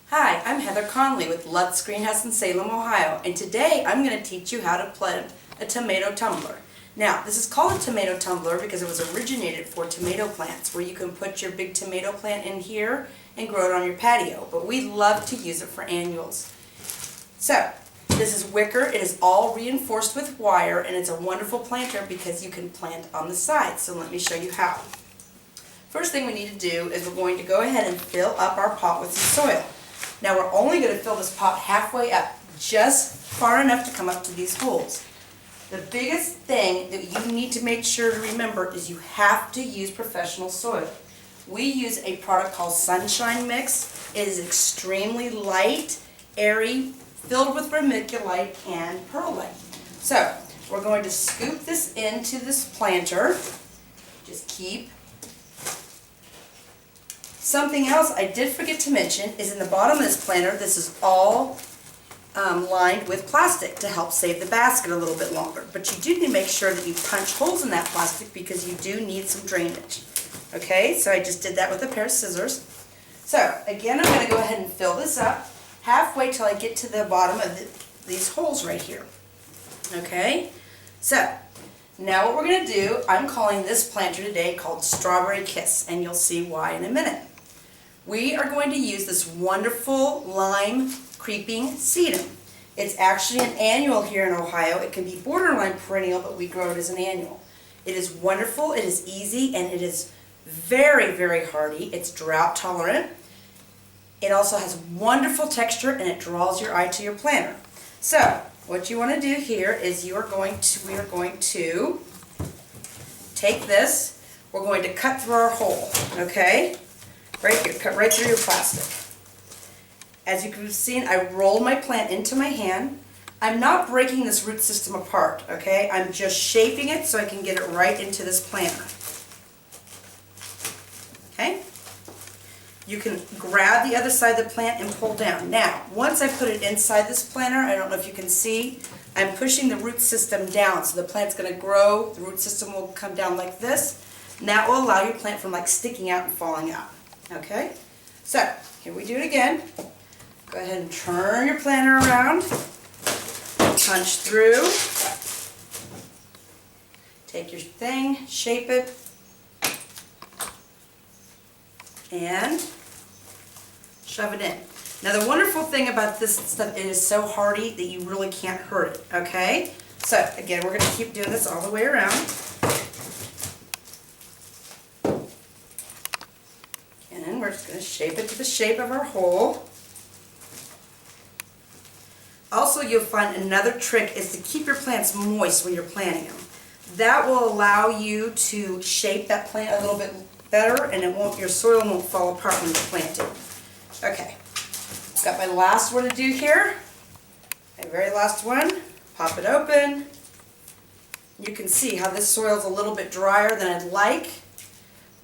Hi, I'm Heather Conley with Lutz Greenhouse in Salem, Ohio, and today I'm going to teach you how to plant a tomato tumbler. Now, this is called a tomato tumbler because it was originated for tomato plants, where you can put your big tomato plant in here and grow it on your patio, but we love to use it for annuals. So, this is wicker. It is all reinforced with wire, and it's a wonderful planter because you can plant on the sides. So let me show you how. First thing we need to do is we're going to go ahead and fill up our pot with some soil. Now we're only going to fill this pot halfway up, just far enough to come up to these holes. The biggest thing that you need to make sure to remember is you have to use professional soil. We use a product called Sunshine Mix. It is extremely light, airy, filled with vermiculite and perlite. So we're going to scoop this into this planter. Just keep. Something else I did forget to mention is in the bottom of this planter, this is all lined with plastic to help save the basket a little bit longer. But you do need to make sure that you punch holes in that plastic because you do need some drainage. Okay, so I just did that with a pair of scissors. So again, I'm going to go ahead and fill this up halfway till I get to the bottom of these holes right here. Okay, so now what we're going to do, I'm calling this planter today called Strawberry Kiss, and you'll see why in a minute. We are going to use this wonderful lime creeping sedum. It's actually an annual here in Ohio. It can be borderline perennial, but we grow it as an annual. It is wonderful, it is easy, and it is very, very hardy. It's drought tolerant. It also has wonderful texture, and it draws your eye to your planter. So, what you want to do here is we are going to take this, we're going to cut through our hole, okay? Right here, cut right through your plastic. As you can have seen, I rolled my plant into my hand. I'm not breaking this root system apart, okay? I'm just shaping it so I can get it right into this planter. Okay? You can grab the other side of the plant and pull down. Now, once I put it inside this planter, I don't know if you can see, I'm pushing the root system down. So the plant's going to grow, the root system will come down like this, and that will allow your plant from like sticking out and falling out. Okay? So, here we do it again. Go ahead and turn your planter around, punch through, take your thing, shape it, and shove it in. Now the wonderful thing about this stuff, it is so hardy that you really can't hurt it, okay? So again, we're going to keep doing this all the way around. And we're just going to shape it to the shape of our hole. Also, you'll find another trick is to keep your plants moist when you're planting them. That will allow you to shape that plant a little bit better, and your soil won't fall apart when you plant it. Okay, got my last one to do here. My very last one. Pop it open. You can see how this soil is a little bit drier than I'd like.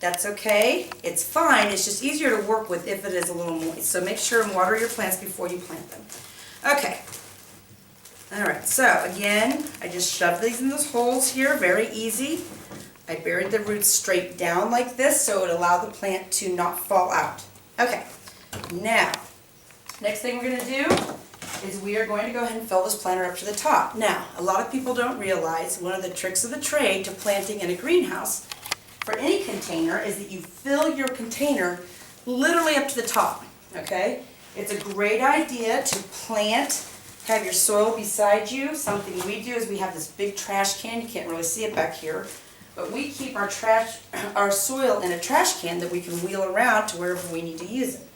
That's okay. It's fine. It's just easier to work with if it is a little moist. So make sure and water your plants before you plant them. Okay. Alright, so again, I just shoved these in those holes here, very easy. I buried the roots straight down like this so it would allow the plant to not fall out. Okay, now, next thing we're going to do is we are going to go ahead and fill this planter up to the top. Now, a lot of people don't realize one of the tricks of the trade to planting in a greenhouse for any container is that you fill your container literally up to the top, okay? It's a great idea to plant, have your soil beside you. Something we do is we have this big trash can. You can't really see it back here. But we keep our soil in a trash can that we can wheel around to wherever we need to use it.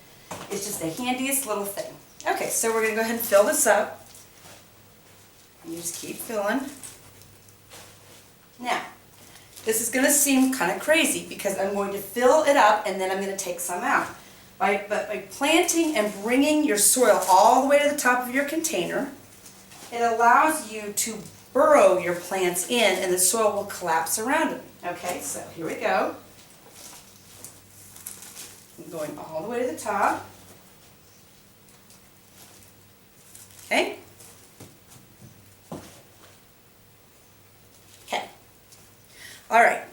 It's just the handiest little thing. Okay, so we're going to go ahead and fill this up. You just keep filling. Now, this is going to seem kind of crazy because I'm going to fill it up and then I'm going to take some out. But by planting and bringing your soil all the way to the top of your container, it allows you to burrow your plants in and the soil will collapse around them. Okay, so here we go. I'm going all the way to the top. Okay. Okay. All right.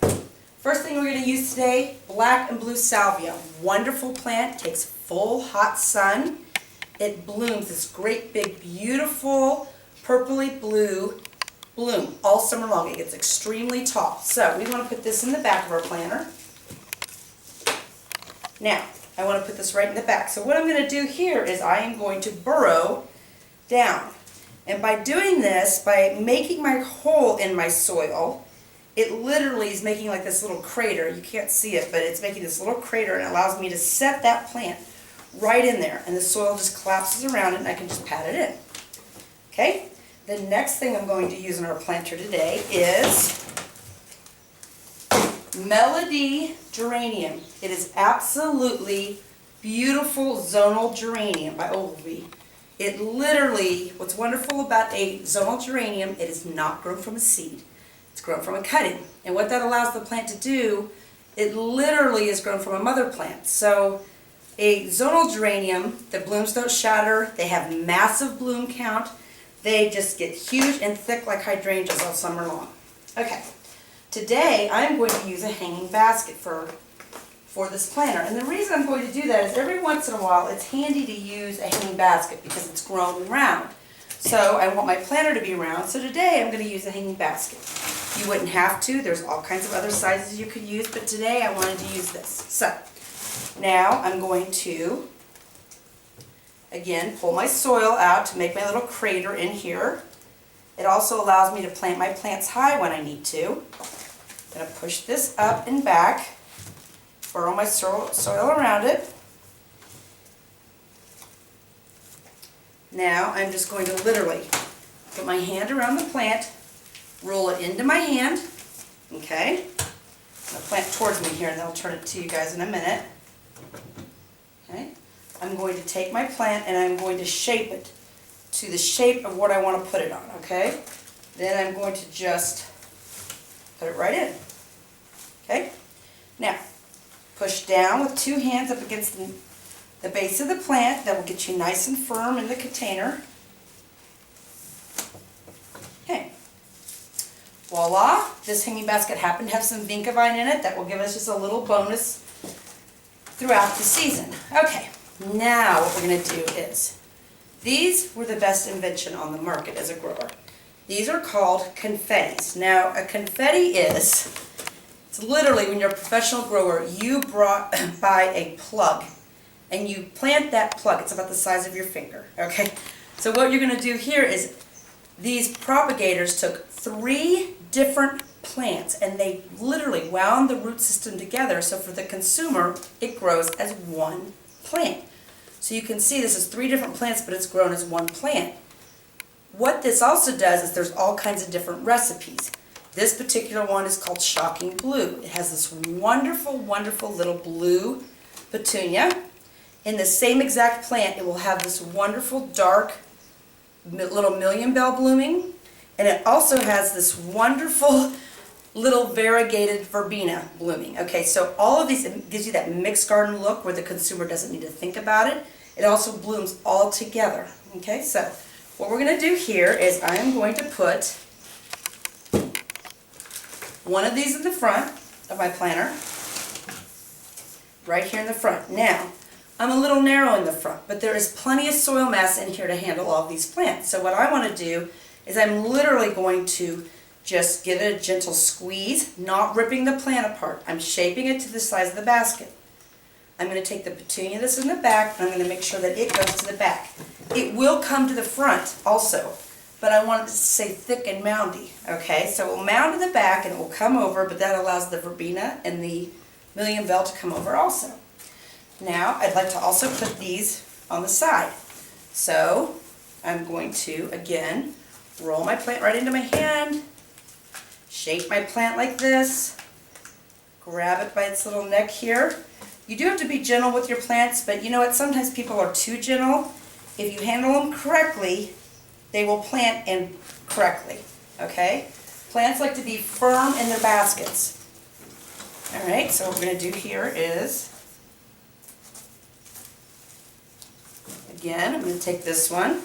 First thing we're going to use today, black and blue salvia. Wonderful plant, takes full hot sun. it blooms this great big beautiful purpley blue bloom all summer long. It gets extremely tall. So we want to put this in the back of our planter. Now, I want to put this right in the back. So what I'm going to do here is I am going to burrow down. And by doing this, by making my hole in my soil, it literally is making like this little crater. You can't see it, but it's making this little crater and it allows me to set that plant right in there. And the soil just collapses around it and I can just pat it in. Okay? The next thing I'm going to use in our planter today is Melody Geranium. It is absolutely beautiful zonal geranium by Ogilvy. It literally, what's wonderful about a zonal geranium, it is not grown from a seed. It's grown from a cutting. And what that allows the plant to do, it literally is grown from a mother plant. So a zonal geranium, the blooms don't shatter, they have massive bloom count, they just get huge and thick like hydrangeas all summer long. Okay, today I'm going to use a hanging basket for this planter. And the reason I'm going to do that is every once in a while it's handy to use a hanging basket because it's grown round. So I want my planter to be round, so today I'm going to use a hanging basket. You wouldn't have to, there's all kinds of other sizes you could use, but today I wanted to use this. So now I'm going to, again, pull my soil out to make my little crater in here. It also allows me to plant my plants high when I need to. I'm going to push this up and back, burrow my soil around it. Now I'm just going to literally put my hand around the plant, roll it into my hand, okay? The plant towards me here and then I'll turn it to you guys in a minute. Okay? I'm going to take my plant and I'm going to shape it to the shape of what I want to put it on, okay? Then I'm going to just put it right in, okay? Now, push down with two hands up against the base of the plant. That will get you nice and firm in the container. Okay. Voila! This hanging basket happened to have some vinca vine in it. That will give us just a little bonus throughout the season. Okay, now what we're going to do is, these were the best invention on the market as a grower. These are called confettis. Now, a confetti is, it's literally when you're a professional grower, you buy a plug and you plant that plug. It's about the size of your finger, okay? So what you're going to do here is these propagators took 3 different plants and they literally wound the root system together, so for the consumer it grows as one plant. So you can see this is 3 different plants, but it's grown as one plant. What this also does is there's all kinds of different recipes. This particular one is called Shocking Blue. It has this wonderful, wonderful little blue petunia. In the same exact plant, it will have this wonderful dark little million bell blooming, and it also has this wonderful little variegated verbena blooming. Okay, so all of these, it gives you that mixed garden look where the consumer doesn't need to think about it. It also blooms all together. Okay, so what we're going to do here is I am going to put one of these in the front of my planter, right here in the front. Now, I'm a little narrow in the front, but there is plenty of soil mass in here to handle all of these plants. So what I want to do is I'm literally going to just give it a gentle squeeze, not ripping the plant apart. I'm shaping it to the size of the basket. I'm going to take the petunia that's in the back, and I'm going to make sure that it goes to the back. It will come to the front also, but I want it to stay thick and moundy. Okay, so it will mound in the back and it will come over, but that allows the verbena and the million bell to come over also. Now, I'd like to also put these on the side. So, I'm going to, again, roll my plant right into my hand, shape my plant like this, grab it by its little neck here. You do have to be gentle with your plants, but you know what, sometimes people are too gentle. If you handle them correctly, they will plant in correctly, okay? Plants like to be firm in their baskets. Alright, so what we're going to do here is, again, I'm going to take this one,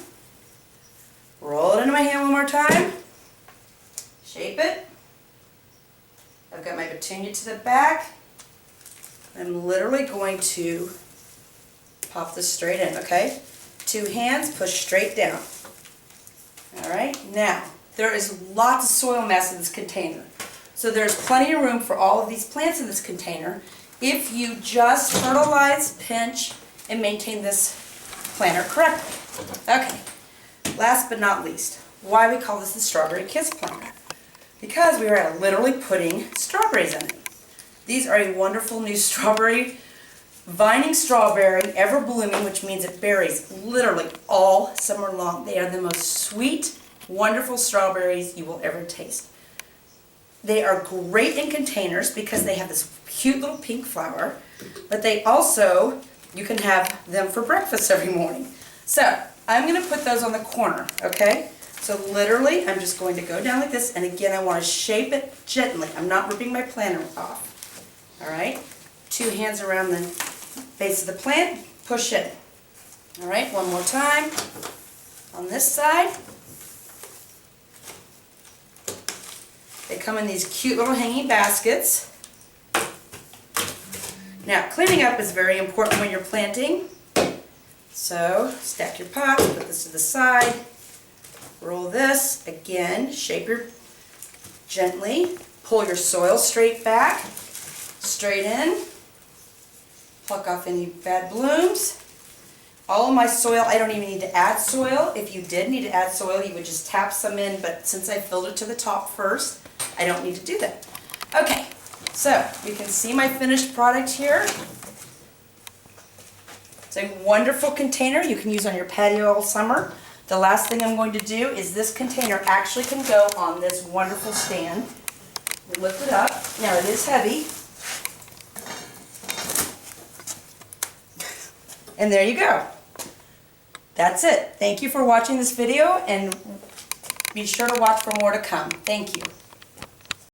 roll it into my hand one more time, shape it. I've got my petunia to the back. I'm literally going to pop this straight in, okay? 2 hands, push straight down. All right, now, there is lots of soil mass in this container. So there's plenty of room for all of these plants in this container if you just fertilize, pinch, and maintain this planter correctly. Okay, last but not least, why we call this the Strawberry Kiss planter. Because we are literally putting strawberries in it. These are a wonderful new strawberry, vining strawberry, ever blooming, which means it berries literally all summer long. They are the most sweet, wonderful strawberries you will ever taste. They are great in containers because they have this cute little pink flower, but they also, you can have them for breakfast every morning. So, I'm going to put those on the corner, okay? So literally, I'm just going to go down like this, and again, I want to shape it gently. I'm not ripping my planter off. All right? 2 hands around the base of the plant, push it. All right, one more time. On this side. They come in these cute little hanging baskets. Now, cleaning up is very important when you're planting. So, stack your pots, put this to the side, roll this, again, shape your, gently, pull your soil straight back, straight in, pluck off any bad blooms. All of my soil, I don't even need to add soil. If you did need to add soil, you would just tap some in, but since I filled it to the top first, I don't need to do that. Okay, so you can see my finished product here. It's a wonderful container you can use on your patio all summer. The last thing I'm going to do is this container actually can go on this wonderful stand. Lift it up. Now it is heavy. And there you go. That's it. Thank you for watching this video, and be sure to watch for more to come. Thank you.